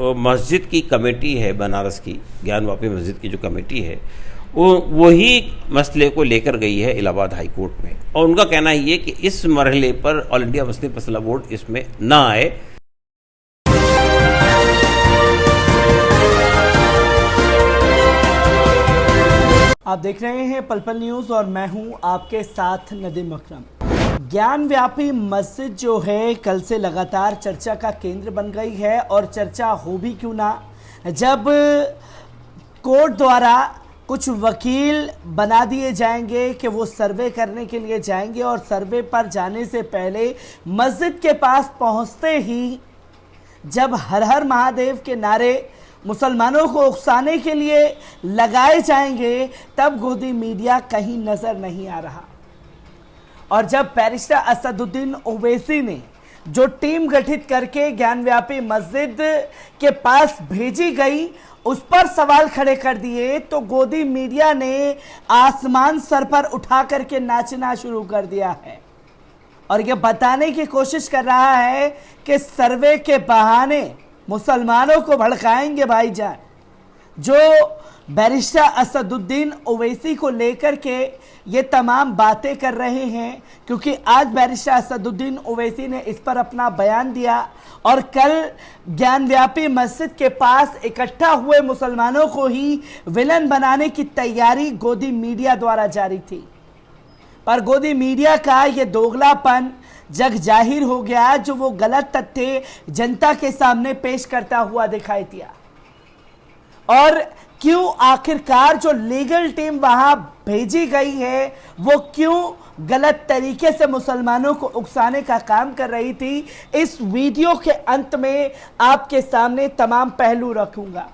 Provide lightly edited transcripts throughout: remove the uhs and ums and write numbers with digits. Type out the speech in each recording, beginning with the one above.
मस्जिद की कमेटी है बनारस की, ज्ञानवापी मस्जिद की जो कमेटी है, वही मसले को लेकर गई है इलाहाबाद हाई कोर्ट में, और उनका कहना ये कि इस मरहले पर ऑल इंडिया मुस्लिम मसला बोर्ड इसमें ना आए। आप देख रहे हैं पल पल न्यूज़ और मैं हूं आपके साथ नदीम अकरम। ज्ञानव्यापी मस्जिद जो है कल से लगातार चर्चा का केंद्र बन गई है, और चर्चा हो भी क्यों ना, जब कोर्ट द्वारा कुछ वकील बना दिए जाएंगे कि वो सर्वे करने के लिए जाएंगे, और सर्वे पर जाने से पहले मस्जिद के पास पहुंचते ही जब हर हर महादेव के नारे मुसलमानों को उकसाने के लिए लगाए जाएंगे, तब गोदी मीडिया कहीं नजर नहीं आ रहा। और जब बैरिस्टर असदुद्दीन ओवैसी ने जो टीम गठित करके ज्ञानव्यापी मस्जिद के पास भेजी गई उस पर सवाल खड़े कर दिए, तो गोदी मीडिया ने आसमान सर पर उठा करके नाचना शुरू कर दिया है, और यह बताने की कोशिश कर रहा है कि सर्वे के बहाने मुसलमानों को भड़काएंगे भाईजान। जो बैरिस्टर असदुद्दीन ओवैसी को लेकर के ये तमाम बातें कर रहे हैं, क्योंकि आज बैरिस्टर असदुद्दीन ओवैसी ने इस पर अपना बयान दिया, और कल ज्ञानव्यापी मस्जिद के पास इकट्ठा हुए मुसलमानों को ही विलन बनाने की तैयारी गोदी मीडिया द्वारा जारी थी। पर गोदी मीडिया का ये दोगलापन जग जाहिर हो गया, जो वो गलत तथ्य जनता के सामने पेश करता हुआ दिखाई दिया। और क्यों आखिरकार जो लीगल टीम वहां भेजी गई है वो क्यों गलत तरीके से मुसलमानों को उकसाने का काम कर रही थी, इस वीडियो के अंत में आपके सामने तमाम पहलू रखूंगा।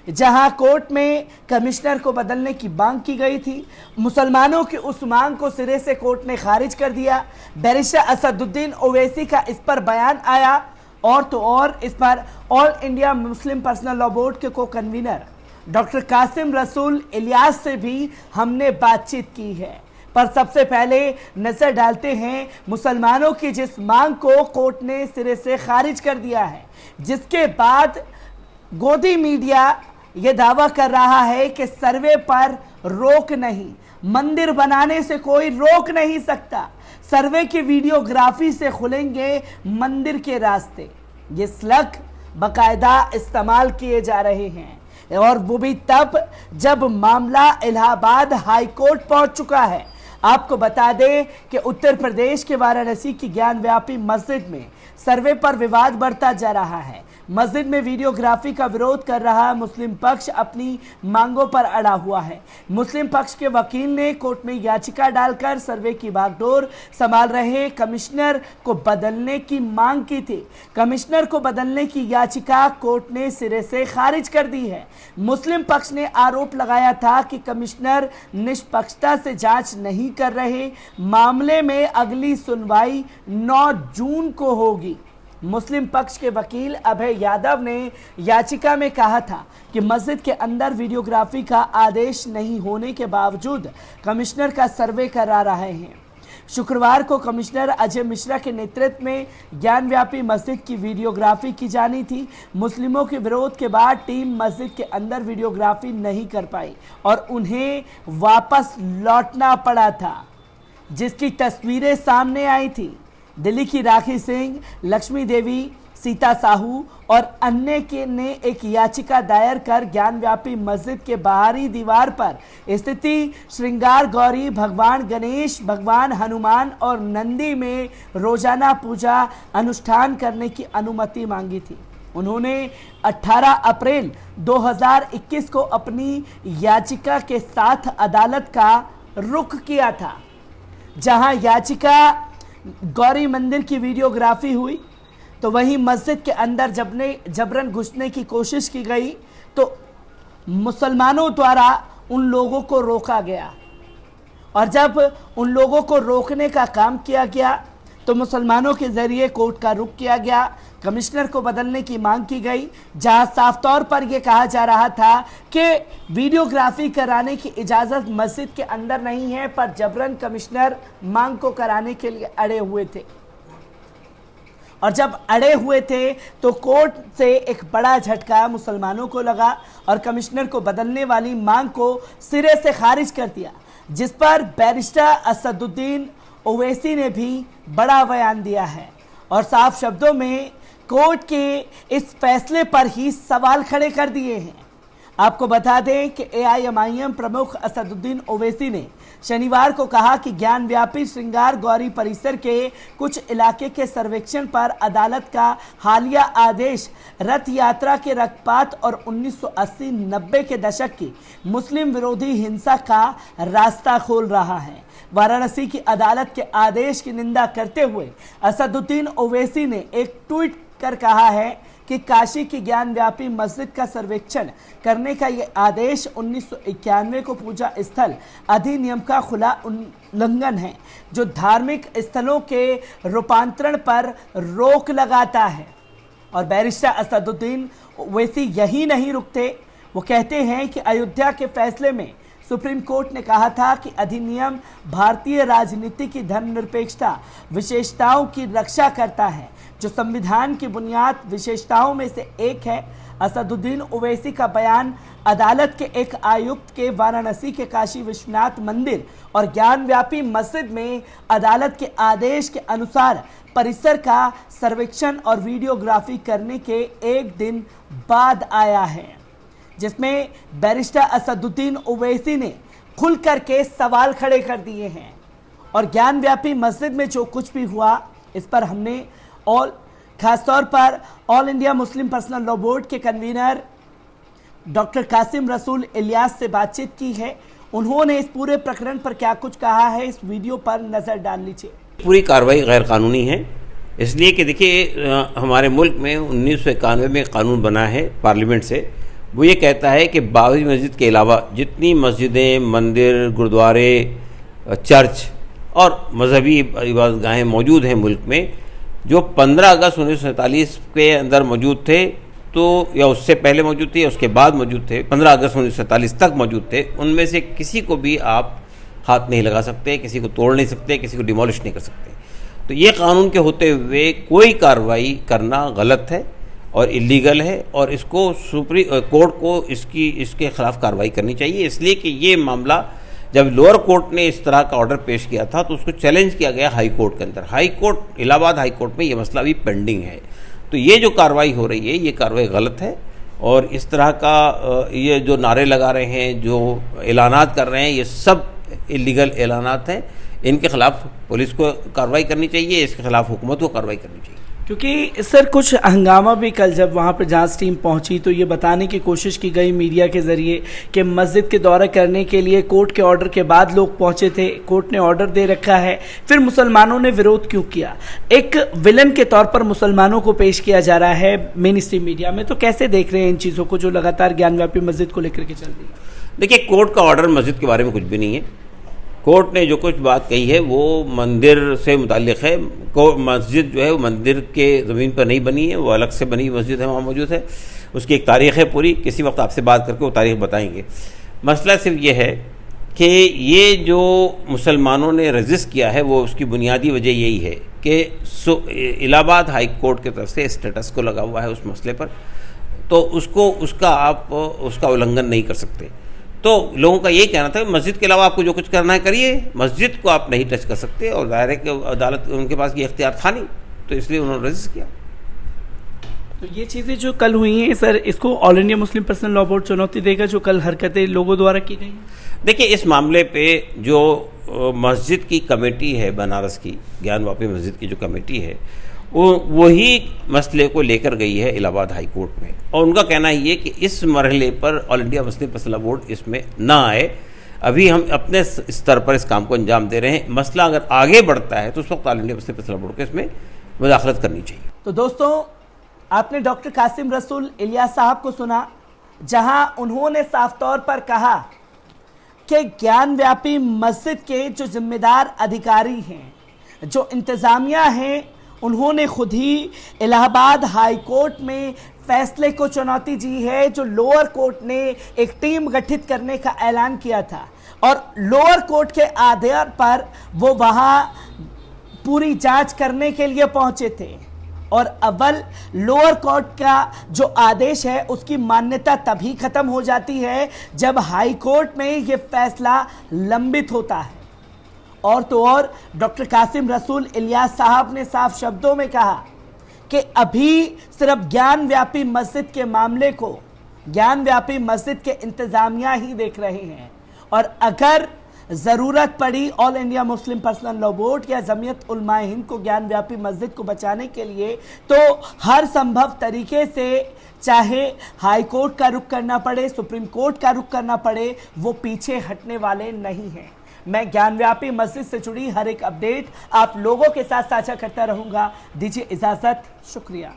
जहां कोर्ट में कमिश्नर को बदलने की मांग की गई थी, मुसलमानों की उस मांग को सिरे से कोर्ट ने खारिज कर दिया। बैरिस्टर असदुद्दीन ओवैसी का इस पर बयान आया, और तो और इस पर all India Muslim personal law board के को कन्वीनर डॉक्टर कासिम रसूल इलियास से भी हमने बातचीत की है। पर सबसे पहले नजर डालते हैं मुसलमानों की जिस मांग को कोर्ट ने सिरे से खारिज कर दिया है, जिसके बाद गोदी मीडिया ये दावा कर रहा है कि सर्वे पर रोक नहीं, मंदिर बनाने से कोई रोक नहीं सकता, सर्वे की वीडियोग्राफी से खुलेंगे मंदिर के रास्ते। ये स्लग बाकायदा इस्तेमाल किए जा रहे हैं, और वो भी तब जब मामला इलाहाबाद हाई कोर्ट पहुंच चुका है। आपको बता दें कि उत्तर प्रदेश के वाराणसी की ज्ञानव्यापी मस्जिद में सर्वे पर विवाद बढ़ता जा रहा है। मस्जिद में वीडियोग्राफी का विरोध कर रहा मुस्लिम पक्ष अपनी मांगों पर अड़ा हुआ है। मुस्लिम पक्ष के वकील ने कोर्ट में याचिका डालकर सर्वे की बागडोर संभाल रहे कमिश्नर को बदलने की मांग की थी। कमिश्नर को बदलने की याचिका कोर्ट ने सिरे से खारिज कर दी है। मुस्लिम पक्ष ने आरोप लगाया था कि कमिश्नर निष्पक्षता से जांच नहीं कर रहे। मामले में अगली सुनवाई 9 जून को होगी। मुस्लिम पक्ष के वकील अभय यादव ने याचिका में कहा था कि मस्जिद के अंदर वीडियोग्राफी का आदेश नहीं होने के बावजूद कमिश्नर का सर्वे करा रहे हैं। शुक्रवार को कमिश्नर अजय मिश्रा के नेतृत्व में ज्ञानव्यापी मस्जिद की वीडियोग्राफी की जानी थी। मुस्लिमों के विरोध के बाद टीम मस्जिद के अंदर वीडियोग्राफी नहीं कर पाई और उन्हें वापस लौटना पड़ा था, जिसकी तस्वीरें सामने आई थी। दिल्ली की राखी सिंह, लक्ष्मी देवी, सीता साहू और अन्य के ने एक याचिका दायर कर ज्ञानव्यापी मस्जिद के बाहरी दीवार पर स्थिति श्रृंगार गौरी, भगवान गणेश, भगवान हनुमान और नंदी में रोजाना पूजा अनुष्ठान करने की अनुमति मांगी थी। उन्होंने 18 अप्रैल 2021 को अपनी याचिका के साथ अदालत का रुख किया था, जहां याचिका गौरी मंदिर की वीडियोग्राफी हुई, तो वहीं मस्जिद के अंदर जबरन घुसने की कोशिश की गई, तो मुसलमानों द्वारा उन लोगों को रोका गया। और जब उन लोगों को रोकने का काम किया गया तो मुसलमानों के जरिए कोर्ट का रुख किया गया, कमिश्नर को बदलने की मांग की गई, जहां साफ तौर पर यह कहा जा रहा था कि वीडियोग्राफी कराने की इजाज़त मस्जिद के अंदर नहीं है, पर जबरन कमिश्नर मांग को कराने के लिए अड़े हुए थे। और जब अड़े हुए थे तो कोर्ट से एक बड़ा झटका मुसलमानों को लगा और कमिश्नर को बदलने वाली मांग को सिरे से खारिज कर दिया, जिस पर बैरिस्टर असदुद्दीन ओवैसी ने भी बड़ा बयान दिया है और साफ शब्दों में कोर्ट के इस फैसले पर ही सवाल खड़े कर दिए हैं। आपको बता दें कि AIMIM प्रमुख असदुद्दीन ओवैसी ने शनिवार को कहा कि ज्ञान व्यापी श्रृंगार गौरी परिसर के कुछ इलाके के सर्वेक्षण पर अदालत का हालिया आदेश रथ यात्रा के रक्तपात और 1980-90 के दशक की मुस्लिम विरोधी हिंसा का रास्ता खोल रहा है। वाराणसी की अदालत के आदेश की निंदा करते हुए असदुद्दीन ओवैसी ने एक ट्वीट कर कहा है कि काशी की ज्ञान व्यापी मस्जिद का सर्वेक्षण करने का ये आदेश 1991 को पूजा स्थल अधिनियम का खुला उल्लंघन है, जो धार्मिक स्थलों के रूपांतरण पर रोक लगाता है। और बैरिस्टर असदुद्दीन ओवैसी यही नहीं रुकते, वो कहते हैं कि अयोध्या के फैसले में सुप्रीम कोर्ट ने कहा था कि अधिनियम भारतीय राजनीति की धर्मनिरपेक्षता विशेषताओं की रक्षा करता है, जो संविधान की बुनियाद विशेषताओं में से एक है। असदुद्दीन ओवैसी का बयान अदालत के एक आयुक्त के वाराणसी के काशी विश्वनाथ मंदिर और ज्ञान व्यापी मस्जिद में अदालत के आदेश के अनुसार परिसर का सर्वेक्षण और वीडियोग्राफी करने के एक दिन बाद आया है, जिसमें बैरिस्टर असदुद्दीन ओवैसी ने खुल करके सवाल खड़े कर दिए हैं। और ज्ञान व्यापी मस्जिद में जो कुछ भी हुआ, इस पर हमने खासतौर पर all India Muslim personal law board के कन्वीनर डॉक्टर कासिम रसूल इलियास से बातचीत की है। उन्होंने इस पूरे प्रकरण पर क्या कुछ कहा है, इस वीडियो पर नजर डाल लीजिए। पूरी कार्रवाई गैर कानूनी है, इसलिए कि देखिए हमारे मुल्क में 1991 में कानून बना है पार्लियामेंट से। वो ये कहता है कि बाबरी मस्जिद के अलावा जितनी मस्जिदें, मंदिर, गुरुद्वारे, चर्च और मजहबी इबादतगाहें मौजूद हैं मुल्क में, जो 15 अगस्त 1947 के अंदर मौजूद थे, तो या उससे पहले मौजूद थे या उसके बाद मौजूद थे, 15 अगस्त 1947 तक मौजूद थे, उनमें से किसी को भी आप हाथ नहीं लगा सकते, किसी को तोड़ नहीं सकते, किसी को डिमोलिश नहीं कर सकते। तो ये कानून के होते हुए कोई कार्रवाई करना गलत है और इलीगल है, और इसको सुप्रीम कोर्ट को इसके खिलाफ कार्रवाई करनी चाहिए। इसलिए कि ये मामला जब लोअर कोर्ट ने इस तरह का ऑर्डर पेश किया था तो उसको चैलेंज किया गया हाई कोर्ट के अंदर। High court, Allahabad high court में ये मसला अभी पेंडिंग है। तो ये जो कार्रवाई हो रही है, ये कार्रवाई गलत है, और इस तरह का ये जो नारे लगा रहे हैं, जो ऐलानात कर रहे हैं, ये सब इलीगल ऐलानात हैं। इनके खिलाफ पुलिस को कार्रवाई करनी चाहिए, इसके खिलाफ हुकूमत को कार्रवाई करनी चाहिए। क्योंकि सर कुछ हंगामा भी कल जब वहाँ पर जांच टीम पहुंची तो ये बताने की कोशिश की गई मीडिया के ज़रिए कि मस्जिद के दौरा करने के लिए कोर्ट के ऑर्डर के बाद लोग पहुंचे थे, कोर्ट ने ऑर्डर दे रखा है, फिर मुसलमानों ने विरोध क्यों किया? एक विलन के तौर पर मुसलमानों को पेश किया जा रहा है मेन स्ट्रीम मीडिया में। तो कैसे देख रहे हैं इन चीज़ों को जो लगातार ज्ञान व्यापी मस्जिद को लेकर के चल रही है? देखिए, कोर्ट का ऑर्डर मस्जिद के बारे में कुछ भी नहीं है। कोर्ट ने जो कुछ बात कही है वो मंदिर से मुताल्लिक़ है। मस्जिद जो है वो मंदिर के ज़मीन पर नहीं बनी है, वो अलग से बनी मस्जिद है, वहाँ मौजूद है। उसकी एक तारीख़ है पूरी, किसी वक्त आपसे बात करके वो तारीख़ बताएंगे। मसला सिर्फ ये है कि ये जो मुसलमानों ने रजिस्ट किया है वो उसकी बुनियादी वजह यही है कि इलाहाबाद हाई कोर्ट की तरफ से स्टेटस को लगा हुआ है उस मसले पर, तो आप उसका उल्लंघन नहीं कर सकते। तो लोगों का यही कहना था कि मस्जिद के अलावा आपको जो कुछ करना है करिए, मस्जिद को आप नहीं टच कर सकते, और ज़ाहिर है कि अदालत उनके पास ये इख्तियार था नहीं, तो इसलिए उन्होंने रजिस्ट किया। तो ये चीज़ें जो कल हुई हैं सर, इसको all India Muslim personal law board चुनौती देगा, जो कल हरकतें लोगों द्वारा की गई? देखिए, इस मामले पे जो मस्जिद की कमेटी है, बनारस की ज्ञान वापी मस्जिद की जो कमेटी है, वही मसले को लेकर गई है इलाहाबाद हाई कोर्ट में, और उनका कहना ये कि इस मरहले पर all India Muslim personal law board इसमें ना आए। अभी हम अपने स्तर पर इस काम को अंजाम दे रहे हैं। मसला अगर आगे बढ़ता है तो उस वक्त all India Muslim personal law board को इसमें मुदाखलत करनी चाहिए। तो दोस्तों, आपने डॉक्टर कासिम रसूल इलियास साहब को सुना, जहां उन्होंने साफ तौर पर कहा कि ज्ञान व्यापी मस्जिद के जो जिम्मेदार अधिकारी हैं, जो इंतज़ामिया हैं, उन्होंने खुद ही इलाहाबाद हाई कोर्ट में फैसले को चुनौती दी है, जो लोअर कोर्ट ने एक टीम गठित करने का ऐलान किया था, और लोअर कोर्ट के आदेश पर वो वहाँ पूरी जांच करने के लिए पहुँचे थे। और अव्वल लोअर कोर्ट का जो आदेश है उसकी मान्यता तभी खत्म हो जाती है जब हाई कोर्ट में यह फैसला लंबित होता है। और तो और डॉक्टर कासिम रसूल इलियास साहब ने साफ शब्दों में कहा कि अभी सिर्फ ज्ञान व्यापी मस्जिद के मामले को ज्ञान व्यापी मस्जिद के इंतजामिया ही देख रहे हैं, और अगर जरूरत पड़ी all India Muslim personal law board या जमीयत उलमाए हिंद को ज्ञान व्यापी मस्जिद को बचाने के लिए तो हर संभव तरीके से, चाहे हाई कोर्ट का रुख करना पड़े, सुप्रीम कोर्ट का रुख करना पड़े, वो पीछे हटने वाले नहीं हैं। मैं ज्ञान व्यापी मस्जिद से जुड़ी हर एक अपडेट आप लोगों के साथ साझा करता रहूंगा। दीजिए इजाजत, शुक्रिया।